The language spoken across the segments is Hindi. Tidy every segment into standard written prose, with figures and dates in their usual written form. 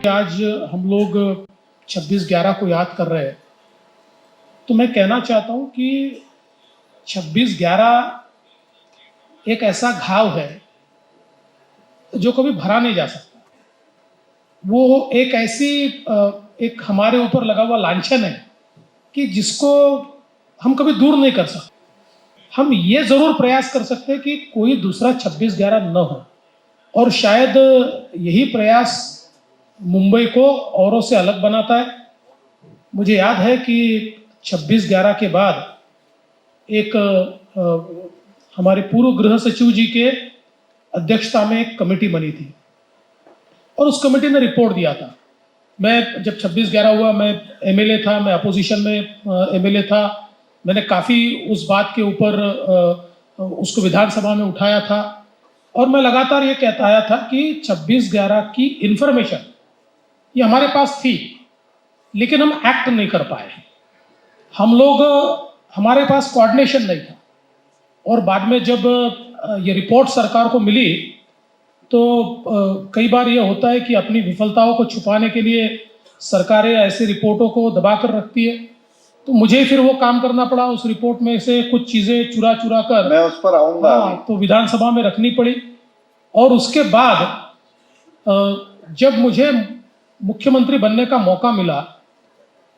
आज हम लोग 26/11 को याद कर रहे हैं, तो मैं कहना चाहता हूं कि 26/11 एक ऐसा घाव है जो कभी भरा नहीं जा सकता। वो एक ऐसी एक हमारे ऊपर लगा हुआ लांछन है कि जिसको हम कभी दूर नहीं कर सकते। हम ये जरूर प्रयास कर सकते हैं कि कोई दूसरा 26/11 न हो, और शायद यही प्रयास मुंबई को औरों से अलग बनाता है। मुझे याद है कि 26/11 के बाद एक हमारे पूर्व गृह सचिव जी के अध्यक्षता में एक कमेटी बनी थी और उस कमेटी ने रिपोर्ट दिया था। मैं जब 26/11 हुआ, मैं एमएलए था, मैं अपोजिशन में एमएलए था। मैंने काफ़ी उस बात के ऊपर उसको विधानसभा में उठाया था और मैं लगातार ये कहता आया था कि 26/11 की इंफॉर्मेशन ये हमारे पास थी, लेकिन हम एक्ट नहीं कर पाए। हम लोग, हमारे पास कोऑर्डिनेशन नहीं था। और बाद में जब ये रिपोर्ट सरकार को मिली तो कई बार ये होता है कि अपनी विफलताओं को छुपाने के लिए सरकारें ऐसी रिपोर्टों को दबा कर रखती है। तो मुझे फिर वो काम करना पड़ा, उस रिपोर्ट में से कुछ चीज़ें चुरा चुरा कर, मैं उस पर आऊँगा, तो विधानसभा में रखनी पड़ी। और उसके बाद जब मुझे मुख्यमंत्री बनने का मौका मिला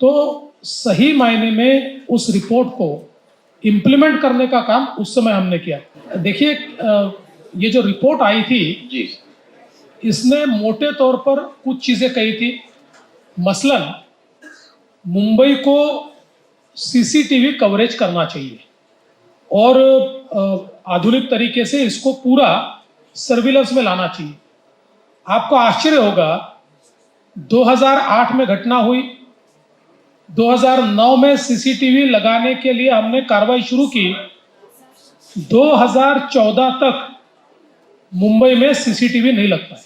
तो सही मायने में उस रिपोर्ट को इम्प्लीमेंट करने का काम उस समय हमने किया। देखिए, ये जो रिपोर्ट आई थी जी, इसने मोटे तौर पर कुछ चीज़ें कही थी। मसलन मुंबई को सीसीटीवी कवरेज करना चाहिए और आधुनिक तरीके से इसको पूरा सर्विलेंस में लाना चाहिए। आपको आश्चर्य होगा, 2008 में घटना हुई, 2009 में सीसीटीवी लगाने के लिए हमने कार्रवाई शुरू की, 2014 तक मुंबई में सीसीटीवी नहीं लग पाए।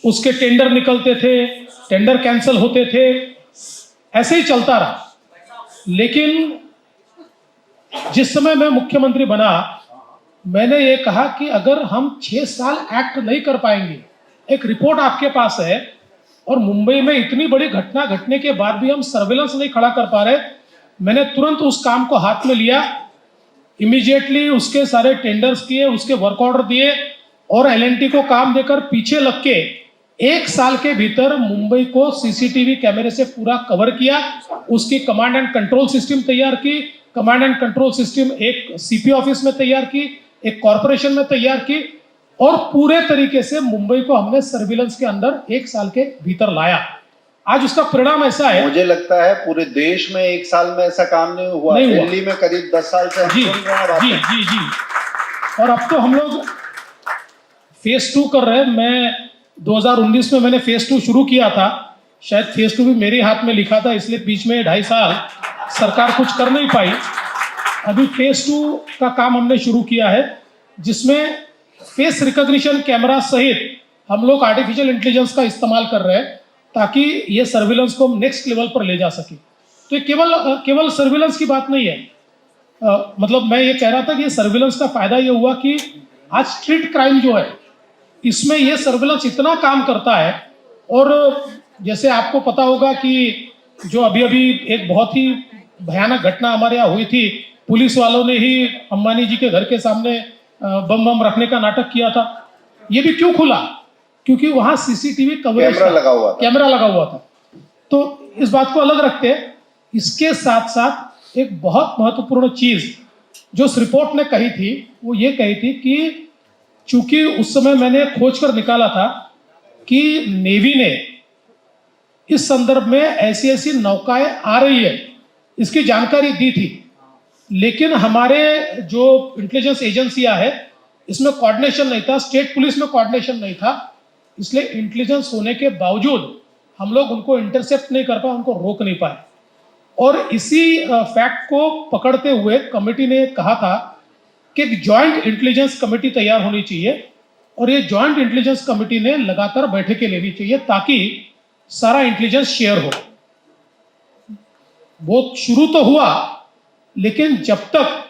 उसके टेंडर निकलते थे, टेंडर कैंसिल होते थे, ऐसे ही चलता रहा। लेकिन जिस समय मैं मुख्यमंत्री बना, मैंने ये कहा कि अगर हम 6 साल एक्ट नहीं कर पाएंगे, एक रिपोर्ट आपके पास है और मुंबई में इतनी बड़ी घटना घटने के बाद भी हम सर्विलेंस नहीं खड़ा कर पा रहे, मैंने तुरंत उस काम को हाथ में लिया। इमीडिएटली उसके सारे टेंडर्स किए, उसके वर्क ऑर्डर दिए और एलएनटी को काम देकर पीछे लग के 1 साल के भीतर मुंबई को सीसीटीवी कैमरे से पूरा कवर किया। उसकी कमांड एंड कंट्रोल सिस्टम तैयार की, कमांड एंड कंट्रोल सिस्टम एक सीपी ऑफिस में तैयार की, एक कॉरपोरेशन में तैयार की और पूरे तरीके से मुंबई को हमने सर्विलेंस के अंदर 1 साल के भीतर लाया। आज उसका परिणाम ऐसा है, मुझे लगता है पूरे देश में 1 साल में ऐसा काम नहीं हुआ। दिल्ली में करीब 10 साल से जी जी। और अब तो हम लोग फेज 2 कर रहे हैं। मैं 2019 में मैंने फेज 2 शुरू किया था, शायद फेज 2 भी मेरे हाथ में लिखा था, इसलिए बीच में 2.5 साल सरकार कुछ कर नहीं पाई। अभी फेज 2 का काम हमने शुरू किया है, जिसमें फेस रिकॉग्निशन कैमरा सहित हम लोग आर्टिफिशियल इंटेलिजेंस का इस्तेमाल कर रहे हैं ताकि ये सर्विलेंस को हम नेक्स्ट लेवल पर ले जा सके। तो ये केवल सर्विलेंस की बात नहीं है। मतलब मैं ये कह रहा था कि ये सर्विलेंस का फायदा ये हुआ कि आज स्ट्रीट क्राइम जो है, इसमें ये सर्विलेंस इतना काम करता है। और जैसे आपको पता होगा कि जो अभी एक बहुत ही भयानक घटना हमारे यहाँ हुई थी, पुलिस वालों ने ही अंबानी जी के घर के सामने बम रखने का नाटक किया था। ये भी क्यों खुला? क्योंकि वहां सीसीटीवी कवरेज कैमरा लगा हुआ था। तो इस बात को अलग रखते हैं। इसके साथ साथ एक बहुत महत्वपूर्ण चीज जो इस रिपोर्ट ने कही थी, वो ये कही थी कि चूंकि उस समय मैंने खोज कर निकाला था कि नेवी ने इस संदर्भ में ऐसी ऐसी नौकाएं आ रही है, इसकी जानकारी दी थी, लेकिन हमारे जो इंटेलिजेंस एजेंसियां है इसमें कोऑर्डिनेशन नहीं था, स्टेट पुलिस में कोऑर्डिनेशन नहीं था। इसलिए इंटेलिजेंस होने के बावजूद हम लोग उनको इंटरसेप्ट नहीं कर पाए, उनको रोक नहीं पाए। और इसी फैक्ट को पकड़ते हुए कमेटी ने कहा था कि एक जॉइंट इंटेलिजेंस कमेटी तैयार होनी चाहिए और ये जॉइंट इंटेलिजेंस कमेटी ने लगातार बैठकें लेनी चाहिए ताकि सारा इंटेलिजेंस शेयर हो। वो शुरू तो हुआ, लेकिन जब तक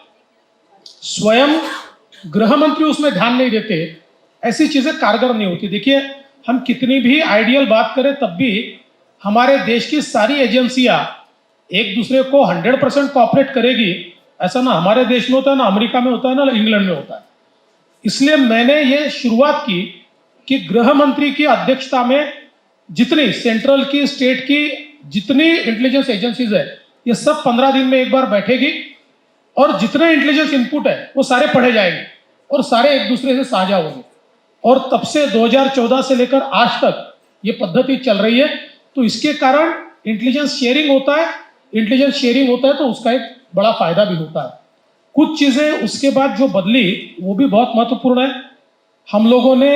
स्वयं गृह मंत्री उसमें ध्यान नहीं देते, ऐसी चीजें कारगर नहीं होती। देखिए, हम कितनी भी आइडियल बात करें तब भी हमारे देश की सारी एजेंसियां एक दूसरे को 100% कोऑपरेट करेगी ऐसा ना हमारे देश में होता है, ना अमेरिका में होता है, ना इंग्लैंड में होता है। इसलिए मैंने ये शुरुआत की कि गृह मंत्री की अध्यक्षता में जितनी सेंट्रल की, स्टेट की जितनी इंटेलिजेंस एजेंसीज है, ये सब 15 दिन में एक बार बैठेगी और जितने इंटेलिजेंस इनपुट है वो सारे पढ़े जाएंगे और सारे एक दूसरे से साझा होंगे। और तब से 2014 से लेकर आज तक ये पद्धति चल रही है। तो इसके कारण इंटेलिजेंस शेयरिंग होता है, इंटेलिजेंस शेयरिंग होता है तो उसका एक बड़ा फायदा भी होता है। कुछ चीजें उसके बाद जो बदली वो भी बहुत महत्वपूर्ण है। हम लोगों ने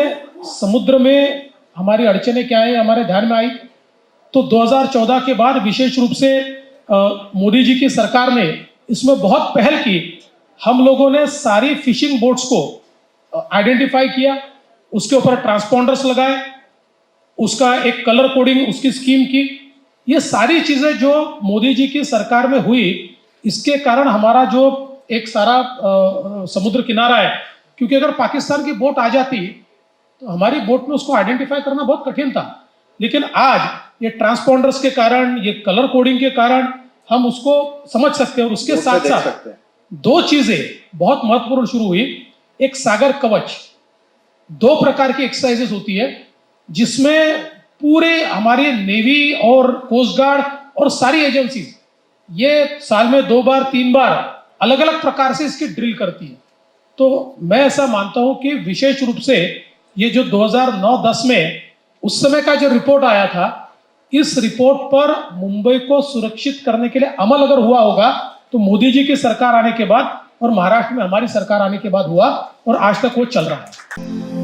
समुद्र में हमारी अड़चने क्या है हमारे ध्यान में आई, तो 2014 के बाद विशेष रूप से मोदी जी की सरकार ने इसमें बहुत पहल की। हम लोगों ने सारी फिशिंग बोट्स को आइडेंटिफाई किया, उसके ऊपर ट्रांसपॉन्डर्स लगाए, उसका एक कलर कोडिंग उसकी स्कीम की। ये सारी चीजें जो मोदी जी की सरकार में हुई, इसके कारण हमारा जो एक सारा समुद्र किनारा है, क्योंकि अगर पाकिस्तान की बोट आ जाती तो हमारी बोट में उसको आइडेंटिफाई करना बहुत कठिन था। लेकिन आज ये ट्रांसपॉन्डर्स के कारण, ये कलर कोडिंग के कारण हम उसको समझ सकते हैं। और उसके साथ साथ दो चीजें बहुत महत्वपूर्ण शुरू हुई। एक सागर कवच, 2 प्रकार की एक्सरसाइजेस होती है जिसमें पूरे हमारी नेवी और कोस्ट गार्ड और सारी एजेंसी ये साल में 2 बार 3 बार अलग अलग प्रकार से इसकी ड्रिल करती है। तो मैं ऐसा मानता हूं कि विशेष रूप से ये जो 2009-10 में उस समय का जो रिपोर्ट आया था, इस रिपोर्ट पर मुंबई को सुरक्षित करने के लिए अमल अगर हुआ होगा तो मोदी जी की सरकार आने के बाद और महाराष्ट्र में हमारी सरकार आने के बाद हुआ और आज तक वो चल रहा है।